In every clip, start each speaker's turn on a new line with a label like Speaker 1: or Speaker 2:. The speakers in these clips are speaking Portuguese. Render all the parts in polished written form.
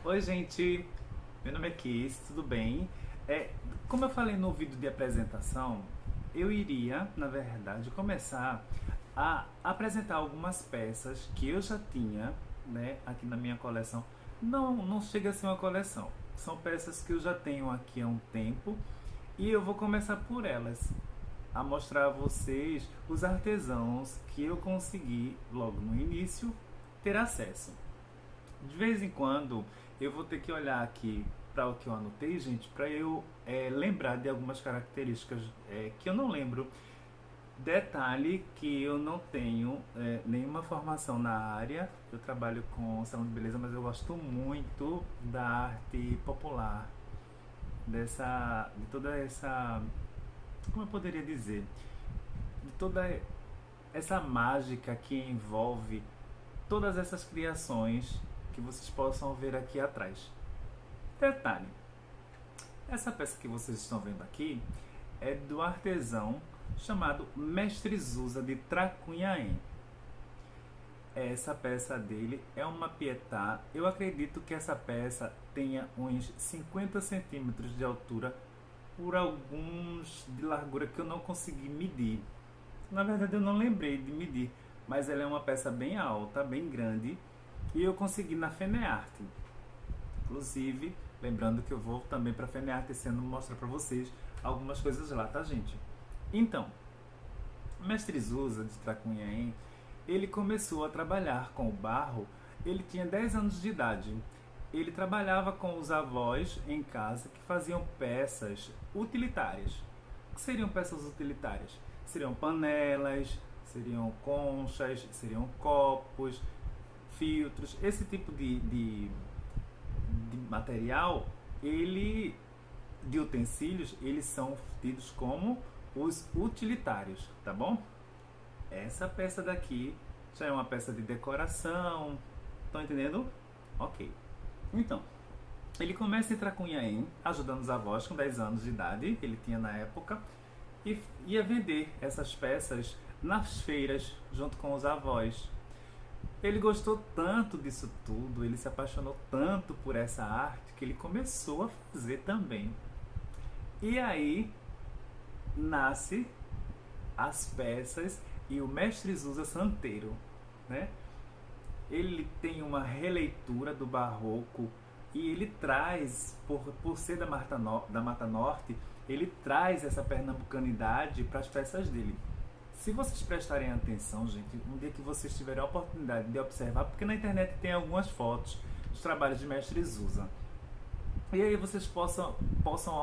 Speaker 1: Oi, gente. Meu nome é Kiss, tudo bem? Como eu falei no vídeo de apresentação, eu iria, na verdade, começar a apresentar algumas peças que eu já tinha, né, aqui na minha coleção. Não chega a ser uma coleção. São peças que eu já tenho aqui há um tempo e eu vou começar por elas, a mostrar a vocês os artesãos que eu consegui logo no início ter acesso. De vez em quando eu vou ter que olhar aqui para o que eu anotei, gente, para eu lembrar de algumas características que eu não lembro. Detalhe que eu não tenho nenhuma formação na área, eu trabalho com salão de beleza, mas eu gosto muito da arte popular, de toda essa, como eu poderia dizer, de toda essa mágica que envolve todas essas criações que vocês possam ver aqui atrás. Detalhe, essa peça que vocês estão vendo aqui é do artesão chamado Mestre Zusa de Tracunhaém. Essa peça dele é uma pietá. Eu acredito que essa peça tenha uns 50 centímetros de altura por alguns de largura que eu não consegui medir. Na verdade, eu não lembrei de medir, mas ela é uma peça bem alta, bem grande, e eu consegui na Fenearte. Inclusive, lembrando que eu vou também para a Fenearte esse ano mostrar para vocês algumas coisas lá, tá, gente? Então, o Mestre Zusa de Tracunhaém, ele começou a trabalhar com o barro, ele tinha 10 anos de idade. Ele trabalhava com os avós em casa que faziam peças utilitárias. O que seriam peças utilitárias? Seriam panelas, seriam conchas, seriam copos, filtros, esse tipo de material, ele de utensílios, eles são tidos como os utilitários, tá bom? Essa peça daqui já é uma peça de decoração, estão entendendo? Ok. Então, ele começa a entrar com Yain, ajudando os avós com 10 anos de idade, ele tinha na época, e ia vender essas peças nas feiras, junto com os avós. Ele gostou tanto disso tudo, ele se apaixonou tanto por essa arte, que ele começou a fazer também. E aí nasce as peças e o Mestre Zusa Santeiro, né? Ele tem uma releitura do barroco e ele traz, por ser da Mata Norte, ele traz essa pernambucanidade para as peças dele. Se vocês prestarem atenção, gente, um dia que vocês tiverem a oportunidade de observar, porque na internet tem algumas fotos dos trabalhos de Mestre Zusa, e aí vocês possam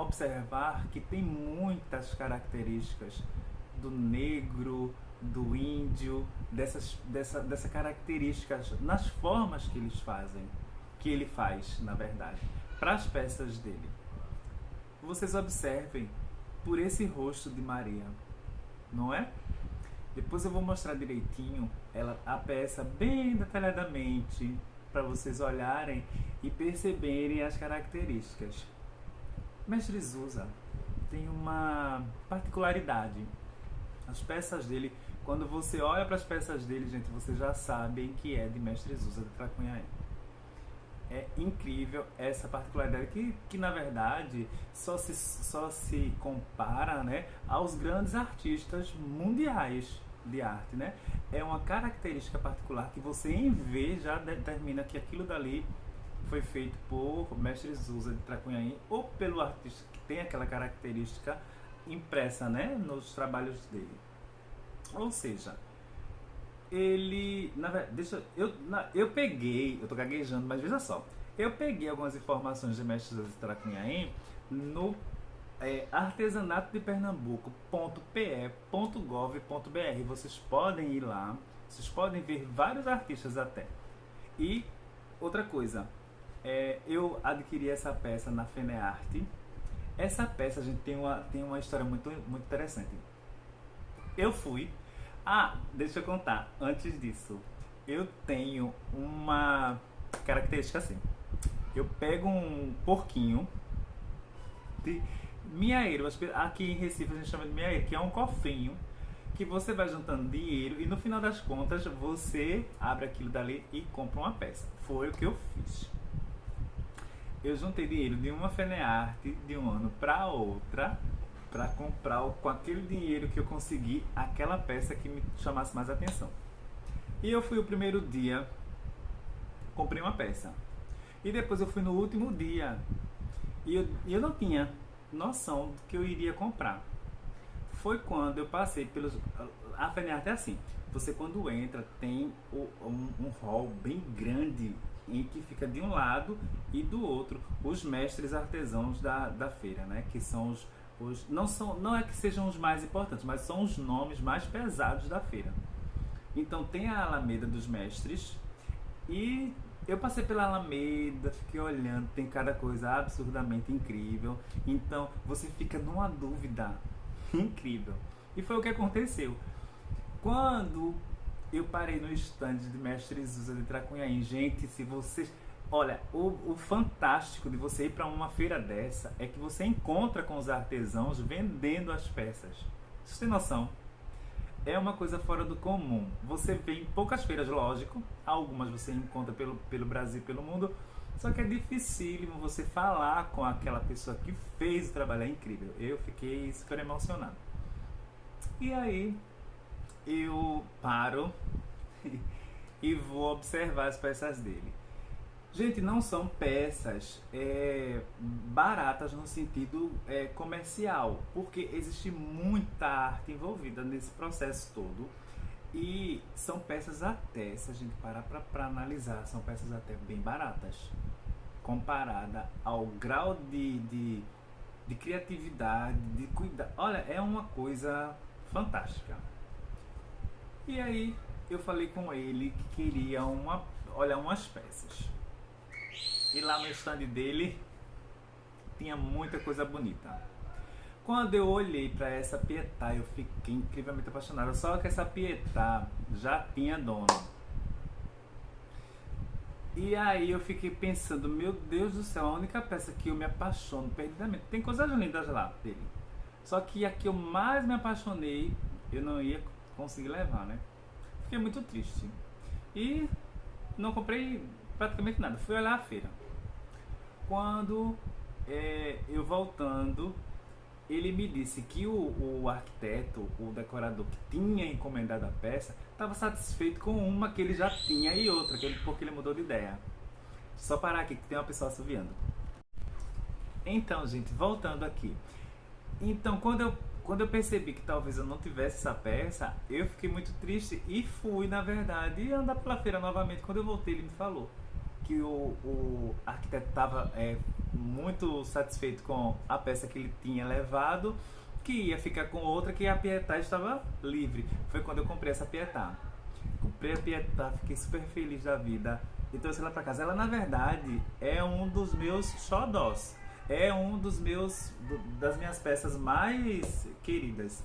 Speaker 1: observar que tem muitas características do negro, do índio, dessa características nas formas que eles fazem, que ele faz, na verdade, para as peças dele. Vocês observem por esse rosto de Maria, não é? Depois eu vou mostrar direitinho a peça bem detalhadamente para vocês olharem e perceberem as características. Mestre Zusa tem uma particularidade. As peças dele, quando você olha para as peças dele, gente, vocês já sabem que é de Mestre Zusa de Tracunhaém. É incrível essa particularidade que na verdade só se compara, né, aos grandes artistas mundiais de arte, né? É uma característica particular que você em ver já determina que aquilo dali foi feito por Mestre Zusa de Tracunhaém ou pelo artista que tem aquela característica impressa, né, nos trabalhos dele. Ou seja, ele, eu peguei, eu tô gaguejando, mas veja só, eu peguei algumas informações de Mestre Zusa de Tracunhaém no artesanato de Pernambuco.pe.gov.br. Vocês podem ir lá, vocês podem ver vários artistas até. E outra coisa, eu adquiri essa peça na Fenearte. Essa peça, a gente tem uma história muito, muito interessante. Eu fui. Ah, deixa eu contar. Antes disso, eu tenho uma característica assim. Eu pego um porquinho de minhaeiro. Aqui em Recife a gente chama de minhaeiro, que é um cofrinho que você vai juntando dinheiro e no final das contas você abre aquilo dali e compra uma peça. Foi o que eu fiz. eu juntei dinheiro de uma Fenearte de um ano para outra para comprar com aquele dinheiro que eu consegui aquela peça que me chamasse mais atenção. E eu fui o primeiro dia, comprei uma peça. E depois eu fui no último dia e eu não tinha noção do que eu iria comprar. Foi quando eu passei pelos. A Fenearte é assim: você quando entra tem um hall bem grande em que fica de um lado e do outro os mestres artesãos da feira, né? Que são não é que sejam os mais importantes, mas são os nomes mais pesados da feira. Então tem a Alameda dos Mestres e eu passei pela Alameda, fiquei olhando, tem cada coisa absurdamente incrível. Então você fica numa dúvida incrível. E foi o que aconteceu. Quando eu parei no stand de Mestre Zusa de Tracunhaém, gente, se vocês... Olha, o fantástico de você ir para uma feira dessa é que você encontra com os artesãos vendendo as peças. Vocês têm noção? É uma coisa fora do comum. Você vê em poucas feiras, lógico. Algumas você encontra pelo Brasil e pelo mundo. Só que é dificílimo você falar com aquela pessoa que fez o trabalho. É incrível. Eu fiquei super emocionado. E aí, eu paro e vou observar as peças dele. Gente, não são peças baratas no sentido comercial, porque existe muita arte envolvida nesse processo todo. E são peças até, se a gente parar para analisar, são peças até bem baratas, comparada ao grau de criatividade, de cuidado. Olha, é uma coisa fantástica. E aí eu falei com ele que queria olhar umas peças. E lá no stand dele tinha muita coisa bonita. Quando eu olhei para essa Pietà, eu fiquei incrivelmente apaixonado. Só que essa Pietà já tinha dono. E aí eu fiquei pensando, meu Deus do céu, a única peça que eu me apaixono perdidamente. Tem coisas lindas lá dele. Só que a que eu mais me apaixonei, eu não ia conseguir levar, né? Fiquei muito triste. E não comprei praticamente nada. Fui olhar a feira. Quando eu voltando, ele me disse que o arquiteto, o decorador que tinha encomendado a peça, estava satisfeito com uma que ele já tinha e outra, porque ele mudou de ideia. Só parar aqui que tem uma pessoa assoviando. Então, gente, voltando aqui. Então, quando eu percebi que talvez eu não tivesse essa peça, eu fiquei muito triste e fui, na verdade, andar pela feira novamente. Quando eu voltei, ele me falou que o arquiteto estava muito satisfeito com a peça que ele tinha levado, que ia ficar com outra, que a Pietà estava livre. Foi quando eu comprei essa Pietà. Comprei a Pietà, fiquei super feliz da vida e trouxe ela para casa. Ela, na verdade, é um dos meus xodós. É um das minhas peças mais queridas.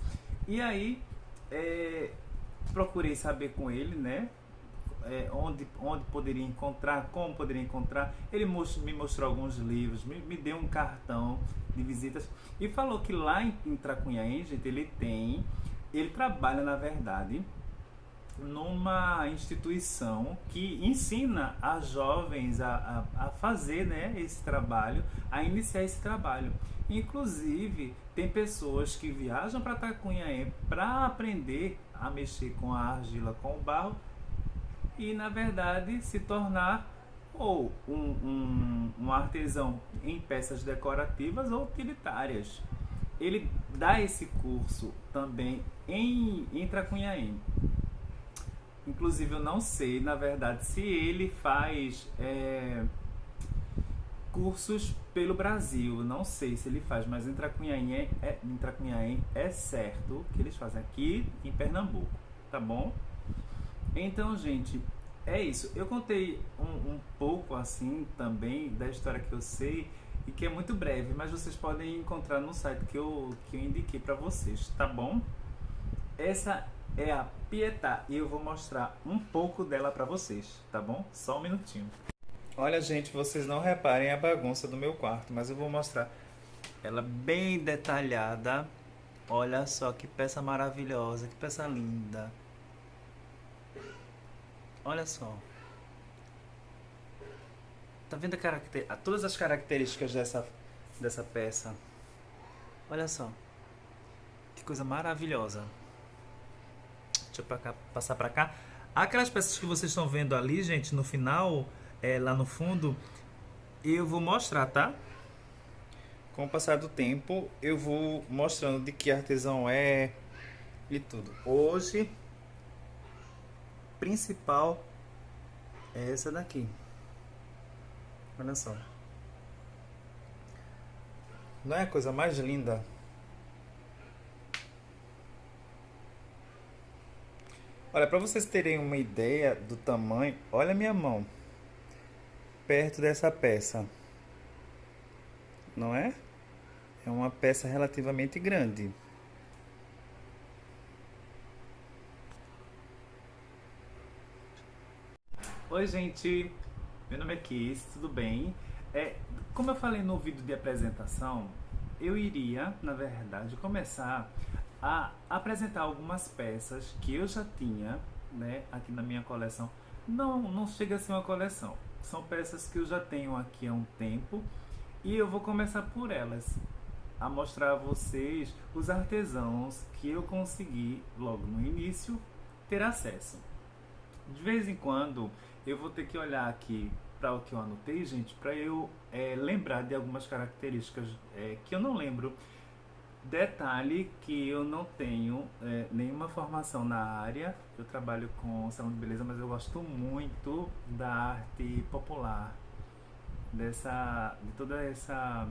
Speaker 1: E aí, procurei saber com ele, né? Onde poderia encontrar, como poderia encontrar. Ele me mostrou alguns livros, me deu um cartão de visitas e falou que lá em Tracunhaém, gente, ele trabalha, na verdade, numa instituição que ensina a jovens a fazer, né, esse trabalho, a iniciar esse trabalho. Inclusive, tem pessoas que viajam para Tracunhaém para aprender a mexer com a argila, com o barro, e na verdade se tornar ou um artesão em peças decorativas ou utilitárias. Ele dá esse curso também em Tracunhaém. Inclusive eu não sei, na verdade, se ele faz cursos pelo Brasil. Não sei se ele faz, mas em Tracunhaém é certo que eles fazem aqui em Pernambuco, tá bom? Então, gente, é isso. Eu contei um pouco assim também da história que eu sei e que é muito breve, mas vocês podem encontrar no site que eu indiquei para vocês, tá bom? Essa é a Pietà e eu vou mostrar um pouco dela para vocês, tá bom? Só um minutinho. Olha, gente, vocês não reparem a bagunça do meu quarto, mas eu vou mostrar ela bem detalhada. Olha só que peça maravilhosa, que peça linda. Olha só. Tá vendo todas as características dessa peça? Olha só, que coisa maravilhosa. Deixa eu passar pra cá. Aquelas peças que vocês estão vendo ali, gente, no final, lá no fundo, eu vou mostrar, tá? Com o passar do tempo, eu vou mostrando de que artesão é e tudo. Hoje, principal é essa daqui. Olha só. Não é a coisa mais linda? Olha, para vocês terem uma ideia do tamanho, olha a minha mão perto dessa peça. Não é? É uma peça relativamente grande. Oi, gente. Meu nome é Kiss, tudo bem? Como eu falei no vídeo de apresentação, eu iria, na verdade, começar a apresentar algumas peças que eu já tinha, né, aqui na minha coleção. Não chega a ser uma coleção. São peças que eu já tenho aqui há um tempo e eu vou começar por elas, a mostrar a vocês os artesãos que eu consegui logo no início ter acesso. De vez em quando eu vou ter que olhar aqui para o que eu anotei, gente, para eu lembrar de algumas características que eu não lembro. Detalhe que eu não tenho nenhuma formação na área, eu trabalho com salão de beleza, mas eu gosto muito da arte popular, de toda essa,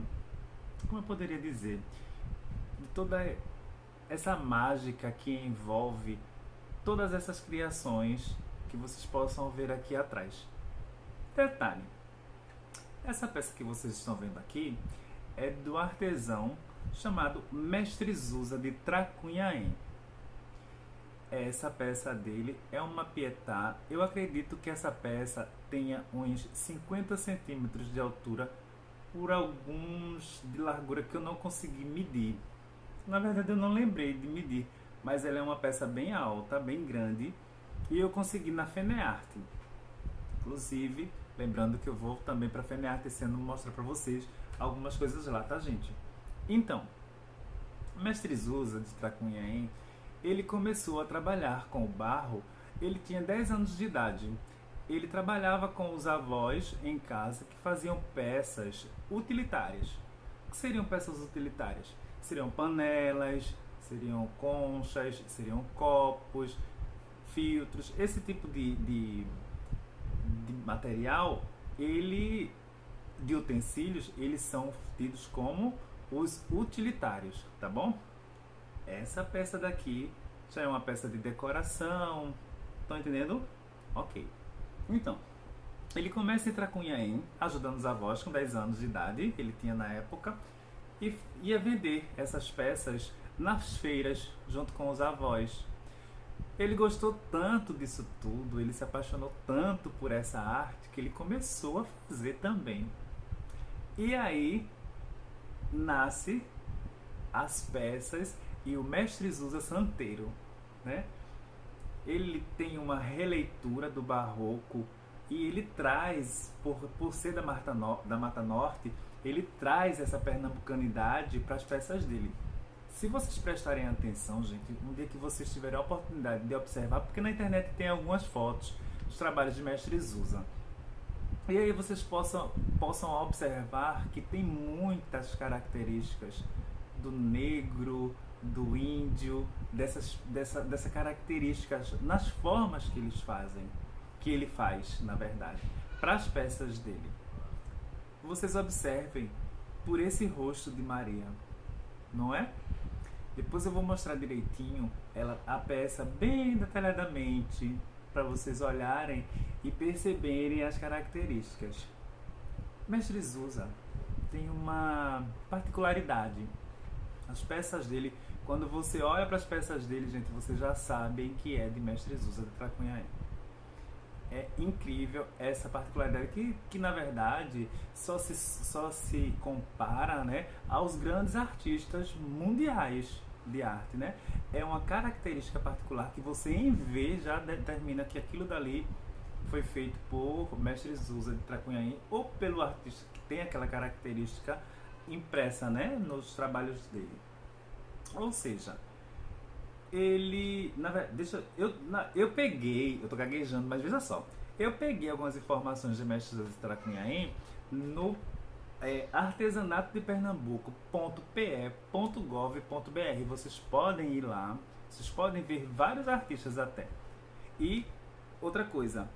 Speaker 1: como eu poderia dizer, de toda essa mágica que envolve todas essas criações que vocês possam ver aqui atrás. Detalhe, essa peça que vocês estão vendo aqui é do artesão chamado Mestre Zusa de Tracunhaém. Essa peça dele é uma pietá. Eu acredito que essa peça tenha uns 50 centímetros de altura por alguns de largura que eu não consegui medir. Na verdade eu não lembrei de medir, mas ela é uma peça bem alta, bem grande, e eu consegui na Fenearte. Inclusive, lembrando que eu vou também para a Fenearte esse ano mostrar para vocês algumas coisas lá, tá, gente? Então, o Mestre Zusa de Tracunhaém, ele começou a trabalhar com o barro, ele tinha 10 anos de idade. Ele trabalhava com os avós em casa que faziam peças utilitárias. O que seriam peças utilitárias? Seriam panelas, seriam conchas, seriam copos, filtros, esse tipo de material, de utensílios, eles são tidos como os utilitários, tá bom? Essa peça daqui já é uma peça de decoração, estão entendendo? Ok. Então, ele começa em Tracunhaém, ajudando os avós com 10 anos de idade, ele tinha na época, e ia vender essas peças nas feiras, junto com os avós. Ele gostou tanto disso tudo, ele se apaixonou tanto por essa arte, que ele começou a fazer também. E aí nasce as peças e o Mestre Zusa Santeiro, né? Ele tem uma releitura do barroco e ele traz, por ser da Mata Norte, ele traz essa pernambucanidade para as peças dele. Se vocês prestarem atenção, gente, um dia que vocês tiverem a oportunidade de observar, porque na internet tem algumas fotos dos trabalhos de Mestre Zusa, e aí vocês possam observar que tem muitas características do negro, do índio, dessa características nas formas que eles fazem, que ele faz, na verdade, para as peças dele. Vocês observem por esse rosto de Maria, não é? Depois eu vou mostrar direitinho a peça bem detalhadamente para vocês olharem e perceberem as características. Mestre Zusa tem uma particularidade. As peças dele, quando você olha para as peças dele, gente, vocês já sabem que é de Mestre Zusa de Tracunhaém. É incrível essa particularidade que na verdade só se compara, né, aos grandes artistas mundiais de arte, né? É uma característica particular que você em ver já determina que aquilo dali foi feito por mestre Zusa de Tracunhaém ou pelo artista que tem aquela característica impressa, né, nos trabalhos dele. Ou seja, ele, na verdade, eu peguei, eu tô gaguejando, mas veja só, eu peguei algumas informações de mestre Zusa de Tracunhaém no artesanato de Pernambuco.pe.gov.br. Vocês podem ir lá, vocês podem ver vários artistas até. E outra coisa,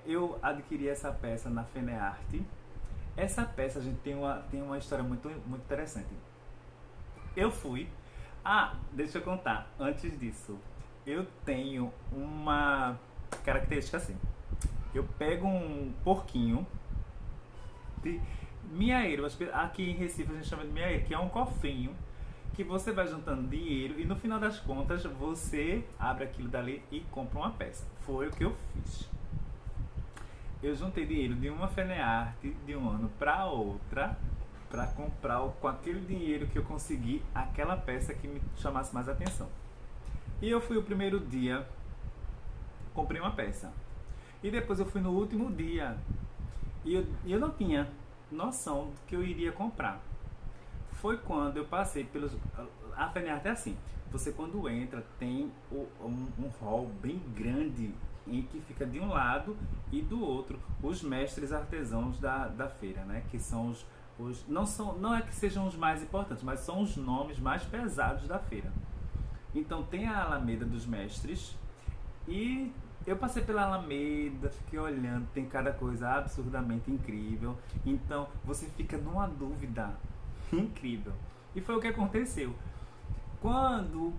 Speaker 1: eu adquiri essa peça na Fenearte. Essa peça, a gente tem uma história muito, muito interessante. Eu fui. Deixa eu contar. Antes disso, eu tenho uma característica assim. Eu pego um porquinho de minhaeiro. Aqui em Recife a gente chama de minhaeiro, que é um cofrinho que você vai juntando dinheiro e no final das contas você abre aquilo dali e compra uma peça. Foi o que eu fiz. Eu juntei dinheiro de uma Fenearte de um ano para outra para comprar com aquele dinheiro que eu consegui aquela peça que me chamasse mais atenção. E eu fui o primeiro dia, comprei uma peça. E depois eu fui no último dia e eu não tinha noção do que eu iria comprar. Foi quando eu passei pelos... A Fenearte é assim, você quando entra tem um hall bem grande em que fica de um lado e do outro os mestres artesãos da feira, né? Que são não é que sejam os mais importantes, mas são os nomes mais pesados da feira. Então tem a Alameda dos Mestres e eu passei pela Alameda, fiquei olhando, tem cada coisa absurdamente incrível. Então você fica numa dúvida incrível. E foi o que aconteceu. Quando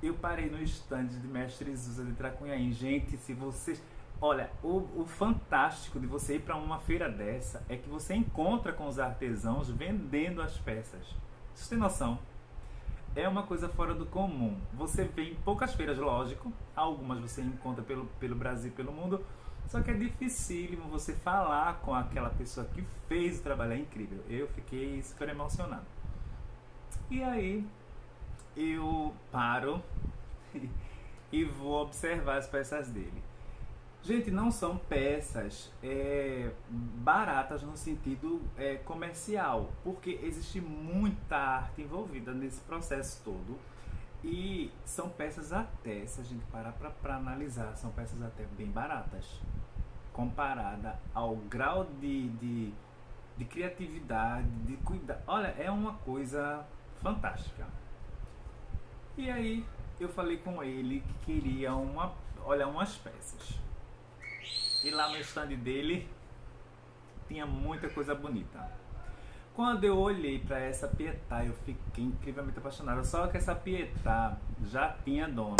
Speaker 1: eu parei no estande de mestre Zusa de Tracunhaém, gente, se vocês... Olha, o fantástico de você ir para uma feira dessa é que você encontra com os artesãos vendendo as peças. Vocês têm noção? É uma coisa fora do comum. Você vê em poucas feiras, lógico. Algumas você encontra pelo Brasil e pelo mundo. Só que é dificílimo você falar com aquela pessoa que fez o trabalho. É incrível. Eu fiquei super emocionado. E aí, eu paro e vou observar as peças dele. Gente, não são peças baratas no sentido comercial, porque existe muita arte envolvida nesse processo todo e são peças até, se a gente parar para analisar, são peças até bem baratas, comparada ao grau de criatividade, de cuidado. Olha, é uma coisa fantástica. E aí eu falei com ele que queria umas peças. E lá no stand dele tinha muita coisa bonita. Quando eu olhei para essa Pietà, eu fiquei incrivelmente apaixonado. Só que essa Pietà já tinha dono.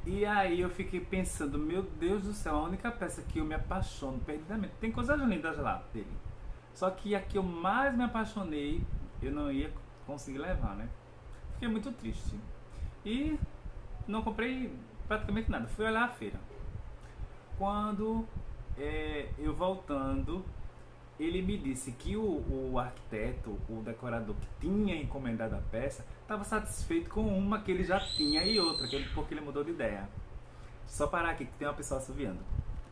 Speaker 1: E aí eu fiquei pensando, meu Deus do céu, a única peça que eu me apaixono perdidamente. Tem coisas lindas lá dele. Só que a que eu mais me apaixonei, eu não ia conseguir levar, né? Fiquei muito triste. E não comprei praticamente nada. Fui olhar a feira. Quando eu voltando, ele me disse que o arquiteto, o decorador que tinha encomendado a peça, estava satisfeito com uma que ele já tinha e outra, porque ele mudou de ideia. Só parar aqui que tem uma pessoa assoviando.